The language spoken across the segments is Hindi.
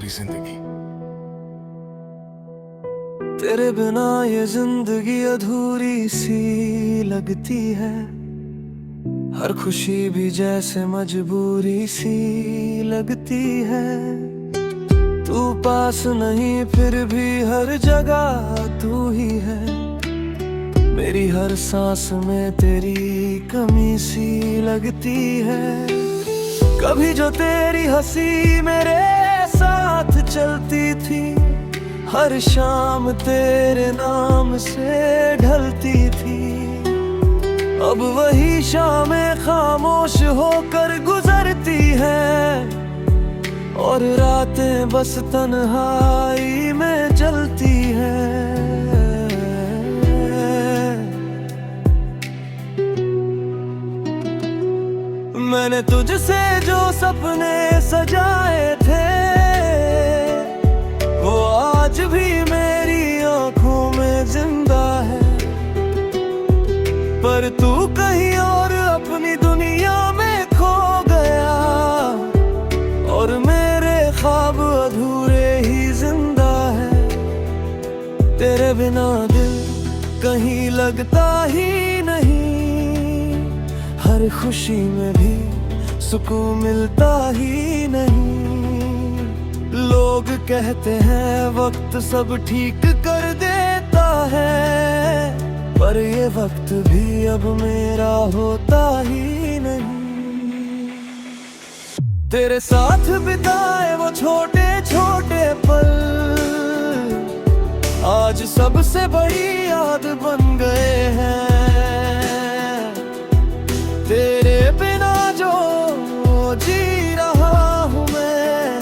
पूरी जिंदगी। तेरे बिना ये जिंदगी अधूरी सी लगती है, हर खुशी भी जैसे मजबूरी सी लगती है। तू पास नहीं फिर भी हर जगह तू ही है, मेरी हर सांस में तेरी कमी सी लगती है। कभी जो तेरी हंसी मेरे साथ चलती थी, हर शाम तेरे नाम से ढलती थी। अब वही शामें खामोश होकर गुजरती हैं, और रातें बस तन्हाई में जलती हैं। मैंने तुझसे जो सपने सजाए थे, वो आज भी मेरी आंखों में जिंदा है। पर तू कहीं और अपनी दुनिया में खो गया, और मेरे ख्वाब अधूरे ही जिंदा है। तेरे बिना दिल कहीं लगता ही नहीं, हर खुशी में भी सुकून मिलता ही नहीं। लोग कहते हैं वक्त सब ठीक कर देता है, पर ये वक्त भी अब मेरा होता ही नहीं। तेरे साथ बिताए वो छोटे छोटे पल आज सबसे बड़ी याद बन गए हैं। तेरे बिना जो जी रहा हूँ मैं,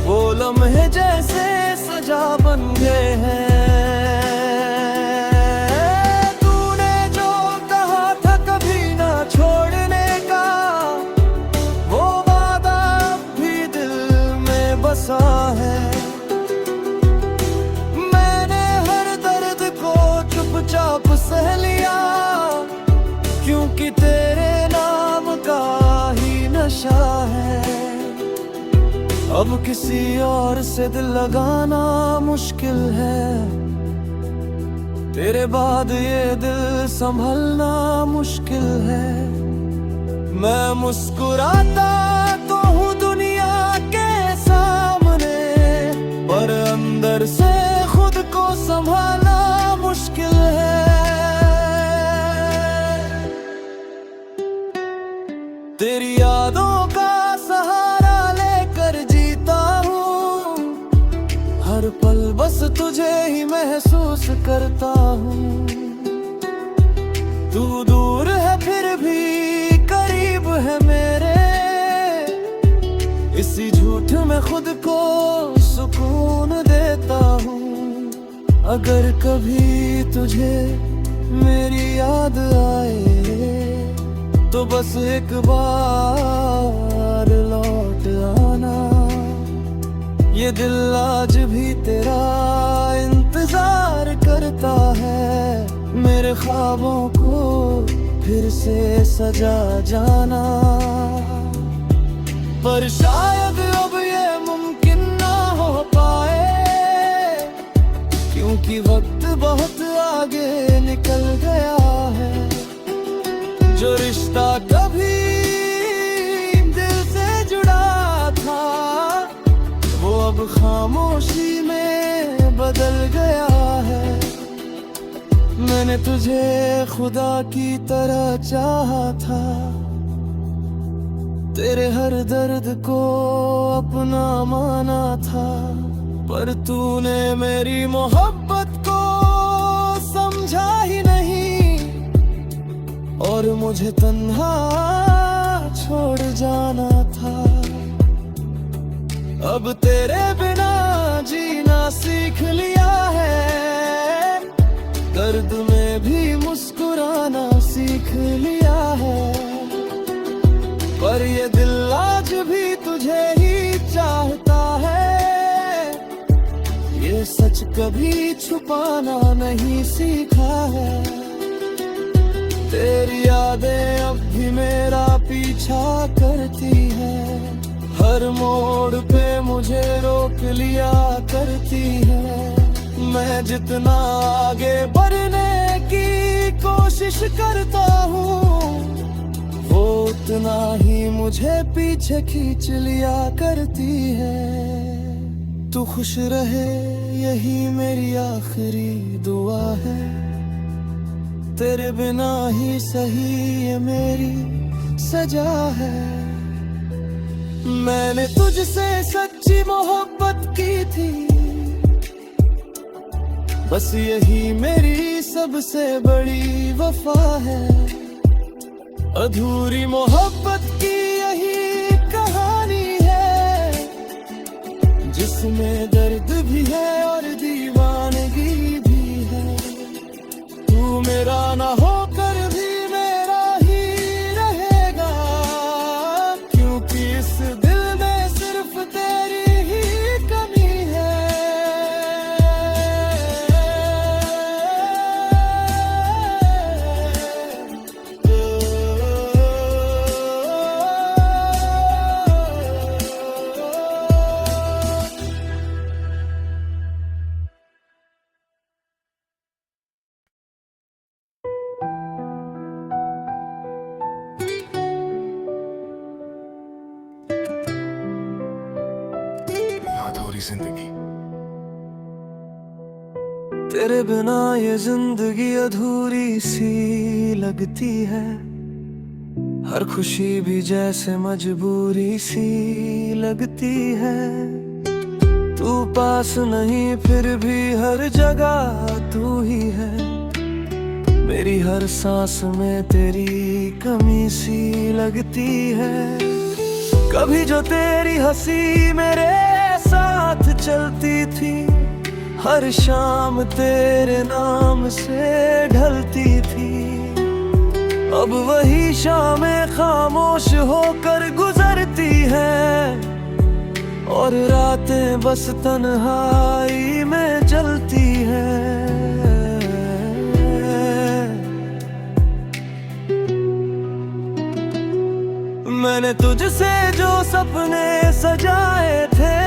वो लम्हे जैसे सजा बन गए हैं। तूने जो कहा था कभी ना छोड़ने का, वो वादा भी दिल में बसा है। मैंने हर दर्द को चुपचाप सह लिया, क्योंकि तेरे नाम का ही नशा है। अब किसी और से दिल लगाना मुश्किल है, तेरे बाद ये दिल संभलना मुश्किल है। मैं मुस्कुराता तो हूँ दुनिया के सामने, पर अंदर से खुद को संभालना मुश्किल है। तेरी यादों का सहारा लेकर जीता हूँ, हर पल बस तुझे ही महसूस करता हूँ। तू दूर है फिर भी करीब है मेरे, इसी झूठ में खुद को सुकून देता हूँ। अगर कभी तुझे मेरी याद आए, तो बस एक बार लौट आना। ये दिल आज भी तेरा इंतजार करता है, मेरे ख्वाबों को फिर से सजा जाना। पर शायद अब ये मुमकिन ना हो पाए, क्योंकि वक्त बहुत आगे निकल गया है। जो रिश्ता कभी दिल से जुड़ा था, वो अब खामोशी में बदल गया है। मैंने तुझे खुदा की तरह चाहा था, तेरे हर दर्द को अपना माना था। पर तूने मेरी मोहब्बत को समझा ही नहीं, और मुझे तन्हा छोड़ जाना था। अब तेरे बिना जीना सीख लिया है, दर्द में भी मुस्कुराना सीख लिया है। पर ये दिल आज भी तुझे ही चाहता है, ये सच कभी छुपाना नहीं सीखा है। तेरी यादें अब भी मेरा पीछा करती है, हर हर मोड़ पे मुझे रोक लिया करती है। मैं जितना आगे बढ़ने की कोशिश करता हूँ, वो उतना ही मुझे पीछे खींच लिया करती है। तू खुश रहे यही मेरी आखिरी दुआ है, तेरे बिना ही सही ये मेरी सजा है। मैंने तुझसे सच्ची मोहब्बत की थी, बस यही मेरी सबसे बड़ी वफा है। अधूरी मोहब्बत की यही कहानी है, जिसमें दर्द भी है और दीवानगी भी है। तू मेरा ना होकर भी मेरा ही रहेगा, क्योंकि इस दिल में सिर्फ तेरी ही कमी है। अधूरी जिंदगी, तेरे बिना ये जिंदगी अधूरी सी लगती है। हर खुशी भी जैसे मजबूरी सी लगती है। तू पास नहीं फिर भी हर जगह तू ही है। मेरी हर सांस में तेरी कमी सी लगती है। कभी जो तेरी हंसी मेरे साथ चलती थी, हर शाम तेरे नाम से ढलती थी। अब वही शामें खामोश होकर गुजरती हैं, और रातें बस तन्हाई में जलती हैं। मैंने तुझसे जो सपने सजाए थे,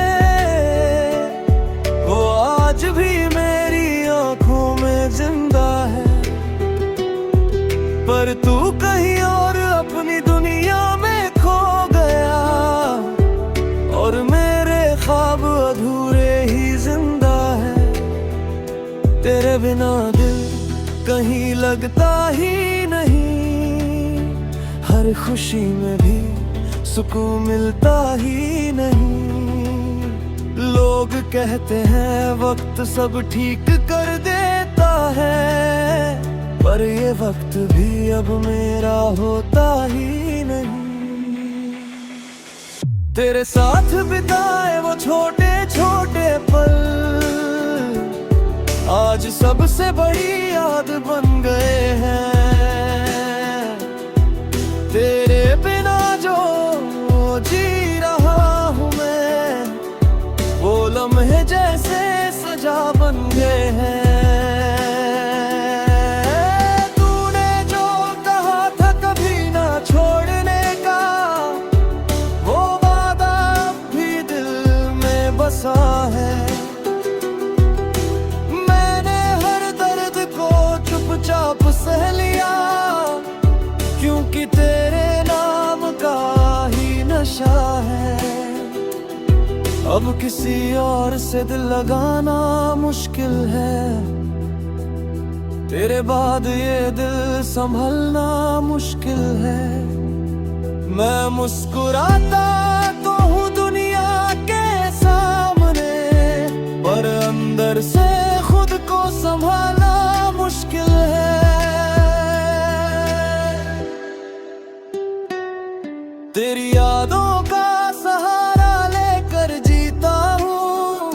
वो आज भी मेरी आंखों में जिंदा है। पर तू कहीं और अपनी दुनिया में खो गया, और मेरे ख्वाब अधूरे ही जिंदा है। तेरे बिना दिल कहीं लगता ही नहीं, हर खुशी में भी सुकून मिलता ही नहीं। लोग कहते हैं वक्त सब ठीक कर देता है, पर ये वक्त भी अब मेरा होता ही नहीं। तेरे साथ बिताए वो छोटे छोटे पल आज सबसे बड़ी याद बन गए हैं। तेरे बिना जो जी रहा हूँ मैं, वो लम्हे जैसे सजा बन गए हैं। तूने जो कहा था कभी ना छोड़ने का, वो वादा अब भी दिल में बसा है। मैंने हर दर्द को चुपचाप सह लिया, क्योंकि तेरे नाम का ही नशा है। अब किसी और से दिल लगाना मुश्किल है, तेरे बाद ये दिल संभलना मुश्किल है। मैं मुस्कुराता तो हूँ दुनिया के सामने, पर अंदर से खुद को संभालना मुश्किल है। तेरी यादों का सहारा लेकर जीता हूँ,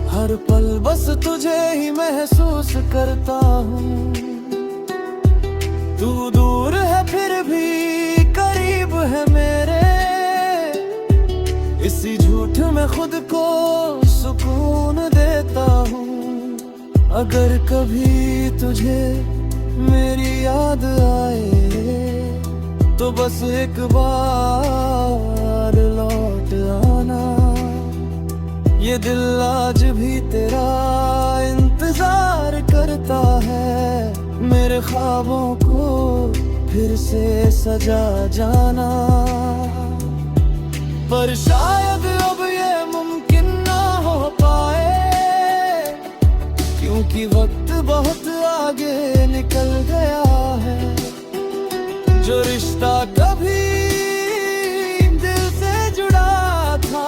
हर पल बस तुझे ही महसूस करता हूँ। तू दूर है फिर भी करीब है मेरे, इसी झूठ में खुद को सुकून देता हूँ। अगर कभी तुझे मेरी याद आए, तो बस एक बार लौट आना। ये दिल आज भी तेरा इंतजार करता है, मेरे ख्वाबों को फिर से सजा जाना। पर शायद अब ये मुमकिन ना हो पाए, क्योंकि वक्त बहुत आगे निकल गया है। जो रिश्ता कभी दिल से जुड़ा था,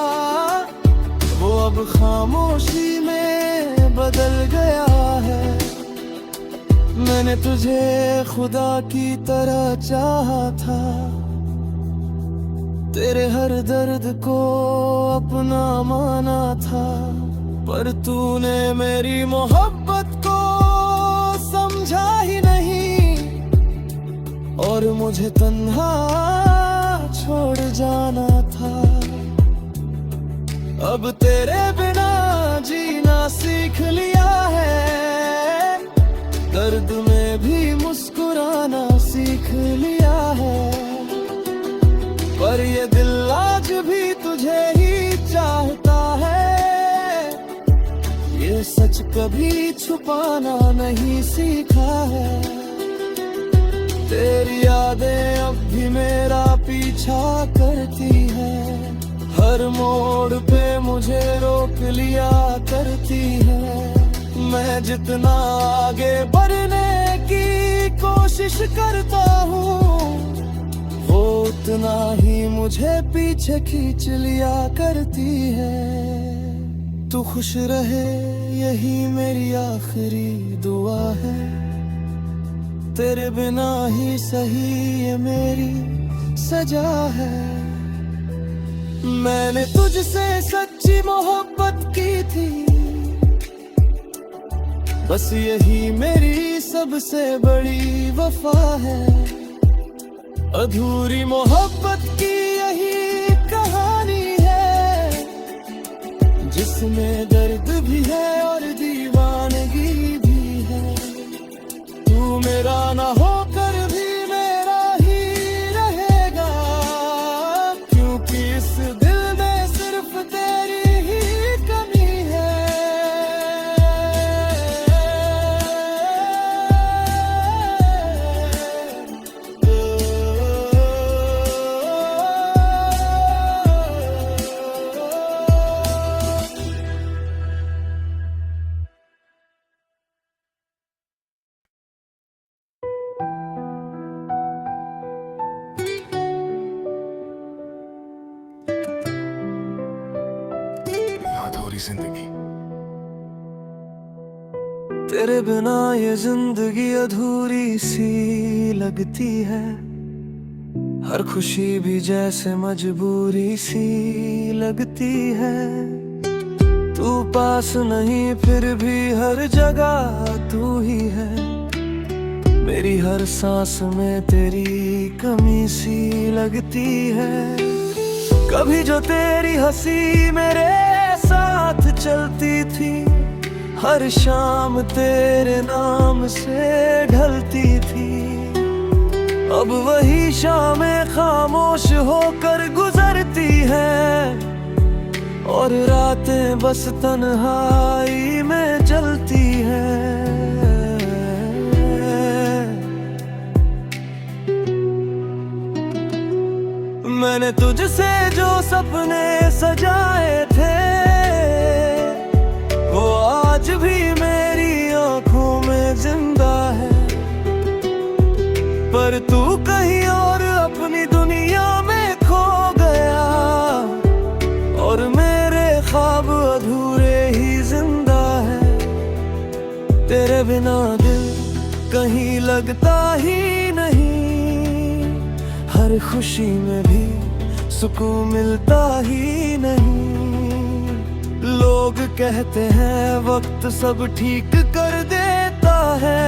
वो अब खामोशी में बदल गया है। मैंने तुझे खुदा की तरह चाहा था, तेरे हर दर्द को अपना माना था। पर तूने मेरी मोहब्बत को समझा ही नहीं, और मुझे तन्हा छोड़ जाना था। अब तेरे बिना जीना सीख लिया है, दर्द में भी मुस्कुराना सीख लिया है। पर ये दिल आज भी तुझे ही चाहता है, ये सच कभी छुपाना नहीं सीखा है। तेरी यादें अब भी मेरा पीछा करती है, हर मोड़ पे मुझे रोक लिया करती है। मैं जितना आगे बढ़ने की कोशिश करता हूँ, वो उतना ही मुझे पीछे खींच लिया करती है। तू खुश रहे यही मेरी आखिरी दुआ है, तेरे बिना ही सही ये मेरी सजा है। मैंने तुझसे सच्ची मोहब्बत की थी, बस यही मेरी सबसे बड़ी वफा है। अधूरी मोहब्बत की यही कहानी है, जिसमें दर्द भी है और दीवानगी भी है। तू मेरा ना होकर भी मेरा ही रहेगा, क्योंकि इस दिल में सिर्फ तेरी ही कमी है। अधूरी जिंदगी। तेरे बिना ये जिंदगी अधूरी सी लगती है, हर खुशी भी जैसे मजबूरी सी लगती है। तू पास नहीं फिर भी हर जगह तू ही है, मेरी हर सांस में तेरी कमी सी लगती है। कभी जो तेरी हंसी मेरे साथ चलती थी, हर शाम तेरे नाम से ढलती थी। अब वही शामें खामोश होकर गुजरती हैं, और रातें बस तन्हाई में जलती हैं। मैंने तुझसे जो सपने सजाए थे, वो आज भी मेरी आंखों में जिंदा है। पर तू कहीं और अपनी दुनिया में खो गया, और मेरे ख्वाब अधूरे ही जिंदा है। तेरे बिना दिल कहीं लगता ही नहीं, हर खुशी में भी सुकून मिलता ही नहीं। लोग कहते हैं वक्त सब ठीक कर देता है,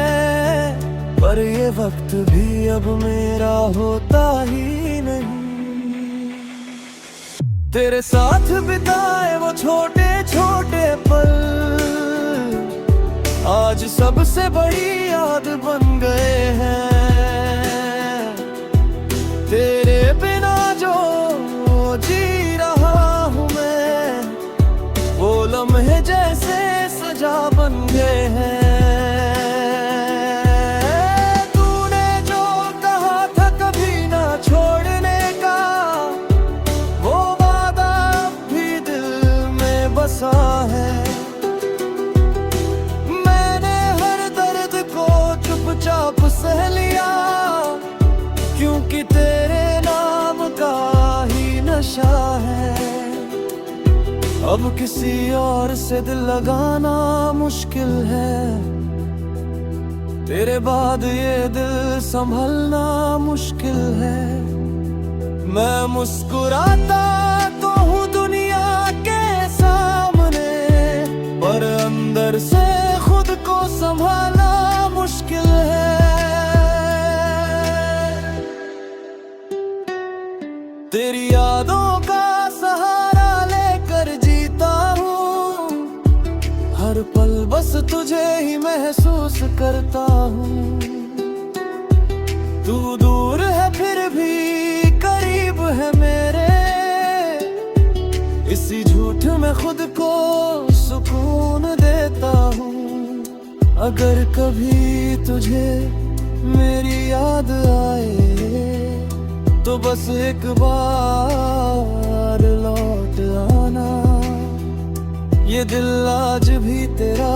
पर ये वक्त भी अब मेरा होता ही नहीं। तेरे साथ बिताए वो छोटे छोटे पल, आज सबसे बड़ी याद बन गए हैं। तेरे बिना जो जी रहा पाप सह लिया, क्योंकि तेरे नाम का ही नशा है। अब किसी और से दिल लगाना मुश्किल है, तेरे बाद ये दिल संभलना मुश्किल है। मैं मुस्कुराता तो हूँ दुनिया के सामने, पर अंदर से खुद को संभालना मुश्किल है। तेरी यादों का सहारा लेकर जीता हूँ, हर पल बस तुझे ही महसूस करता हूँ। तू दूर है फिर भी करीब है मेरे, इसी झूठ में खुद को सुकून देता हूँ। अगर कभी तुझे मेरी याद आए, तो बस एक बार लौट आना। ये दिल आज भी तेरा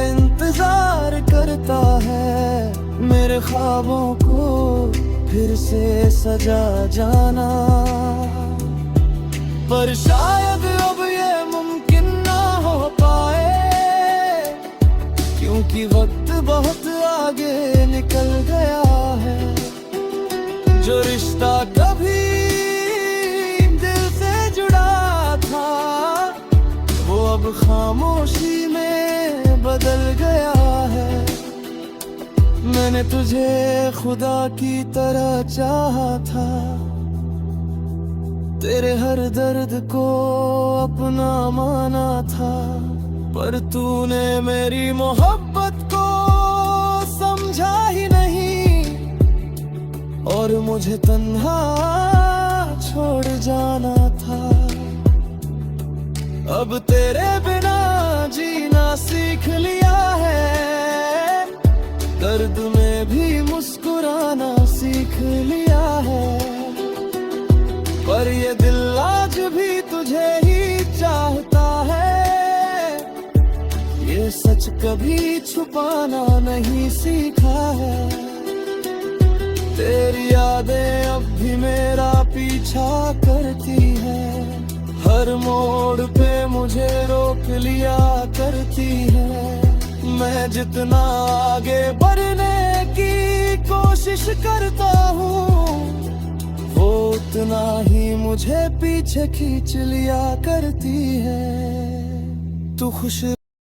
इंतजार करता है, मेरे ख्वाबों को फिर से सजा जाना। पर शायद अब ये मुमकिन ना हो पाए, क्योंकि वक्त बहुत आगे निकल गया है। जो रिश्ता कभी दिल से जुड़ा था, वो अब खामोशी में बदल गया है। मैंने तुझे खुदा की तरह चाहा था, तेरे हर दर्द को अपना माना था, पर तूने मेरी मोहब्बत को समझा ही नहीं, और मुझे तन्हा छोड़ जाना था। अब तेरे बिना जीना सीख लिया है, दर्द में भी मुस्कुराना सीख लिया है। पर ये दिल आज भी तुझे ही चाहता है, ये सच कभी छुपाना नहीं सीखा है। तेरी यादें अब भी मेरा पीछा करती है, हर मोड़ पे मुझे रोक लिया करती है। मैं जितना आगे बढ़ने की कोशिश करता हूँ, वो उतना ही मुझे पीछे खींच लिया करती है। तू खुश